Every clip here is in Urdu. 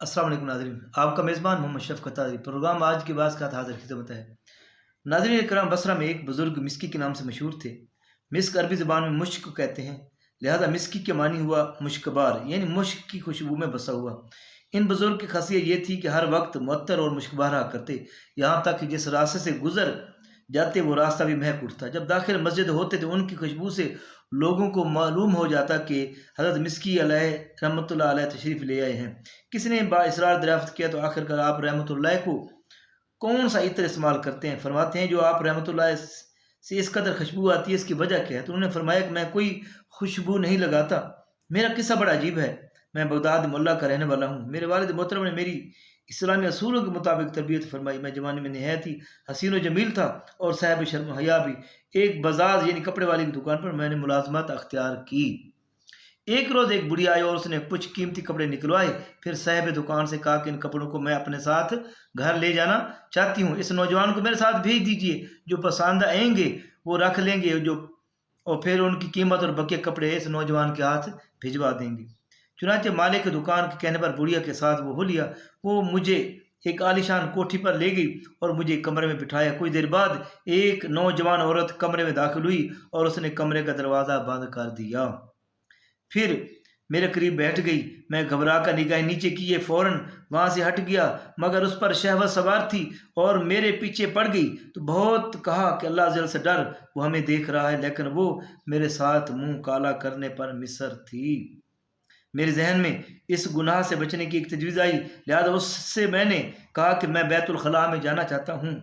السلام علیکم ناظرین، آپ کا میزبان محمد شفقت عادری پروگرام آج کی بعض کا حاضر خدمت ہے۔ ناظرین کرام، بصرہ میں ایک بزرگ مسکی کے نام سے مشہور تھے۔ مسک عربی زبان میں مشک کو کہتے ہیں، لہذا مسکی کے معنی ہوا مشکبار، یعنی مشک کی خوشبو میں بسا ہوا۔ ان بزرگ کی خاصیت یہ تھی کہ ہر وقت معطر اور مشکبار رہا کرتے، یہاں تک کہ جس راستے سے گزر جاتے وہ راستہ بھی مہک اٹھتا۔ جب داخل مسجد ہوتے تو ان کی خوشبو سے لوگوں کو معلوم ہو جاتا کہ حضرت مسکی علیہ رحمۃ اللہ علیہ تشریف لے آئے ہیں۔ کسی نے با اصرار دریافت کیا تو آخر کار آپ رحمۃ اللہ کو کون سا عطر استعمال کرتے ہیں؟ فرماتے ہیں جو آپ رحمۃ اللہ سے اس قدر خوشبو آتی ہے، اس کی وجہ کیا ہے؟ تو انہوں نے فرمایا کہ میں کوئی خوشبو نہیں لگاتا۔ میرا قصہ بڑا عجیب ہے، میں بغداد ملا کا رہنے والا ہوں۔ میرے والد محترم نے میری اسلامی اصولوں کے مطابق تربیت فرمائی۔ میں جوانی میں نہایت ہی حسین و جمیل تھا اور صاحب شرم و حیا بھی۔ ایک بزاز یعنی کپڑے والی کی دکان پر میں نے ملازمت اختیار کی۔ ایک روز ایک بڑھیا آئی اور اس نے کچھ قیمتی کپڑے نکلوائے، پھر صاحب دکان سے کہا کہ ان کپڑوں کو میں اپنے ساتھ گھر لے جانا چاہتی ہوں، اس نوجوان کو میرے ساتھ بھیج دیجیے، جو پسند آئیں گے وہ رکھ لیں گے، اور پھر ان کی قیمت اور بقیہ کپڑے اس نوجوان کے ہاتھ بھجوا دیں گے۔ چنانچہ مالک کی دکان کے کہنے پر بڑھیا کے ساتھ وہ ہو لیا۔ وہ مجھے ایک عالیشان کوٹھی پر لے گئی اور مجھے کمرے میں بٹھایا۔ کچھ دیر بعد ایک نوجوان عورت کمرے میں داخل ہوئی اور اس نے کمرے کا دروازہ بند کر دیا، پھر میرے قریب بیٹھ گئی۔ میں گھبرا کر نگاہیں نیچے کیے فوراً وہاں سے ہٹ گیا، مگر اس پر شہوت سوار تھی اور میرے پیچھے پڑ گئی۔ تو بہت کہا کہ اللہ جل سے ڈر، وہ ہمیں دیکھ رہا ہے، لیکن وہ میرے ساتھ منہ کالا کرنے پر مصر تھی۔ میرے ذہن میں اس گناہ سے بچنے کی ایک تجویز آئی، لہذا اس سے میں نے کہا کہ میں بیت الخلاء میں جانا چاہتا ہوں۔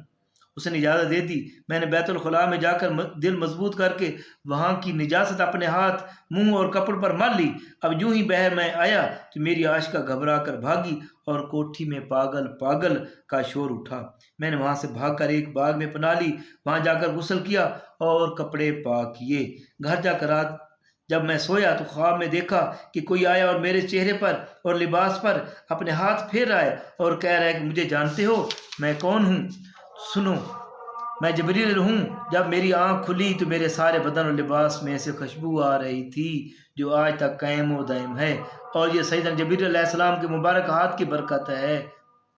اس نے اجازت دے دی۔ میں نے بیت الخلاء میں جا کر دل مضبوط کر کے وہاں کی نجاست اپنے ہاتھ، منہ اور کپڑ پر مل لی۔ اب یوں ہی باہر میں آیا تو میری عاشقہ گھبرا کر بھاگی اور کوٹھی میں پاگل پاگل کا شور اٹھا۔ میں نے وہاں سے بھاگ کر ایک باغ میں پناہ لی، وہاں جا کر غسل کیا اور کپڑے پاک کیے۔ گھر جا کر رات جب میں سویا تو خواب میں دیکھا کہ کوئی آیا اور میرے چہرے پر اور لباس پر اپنے ہاتھ پھیر رہا ہے اور کہہ رہا ہے کہ مجھے جانتے ہو میں کون ہوں؟ سنو، میں جبریل ہوں۔ جب میری آنکھ کھلی تو میرے سارے بدن اور لباس میں سے خوشبو آ رہی تھی جو آج تک قائم و دائم ہے، اور یہ سیدنا جبریل علیہ السلام کے مبارک ہاتھ کی برکت ہے۔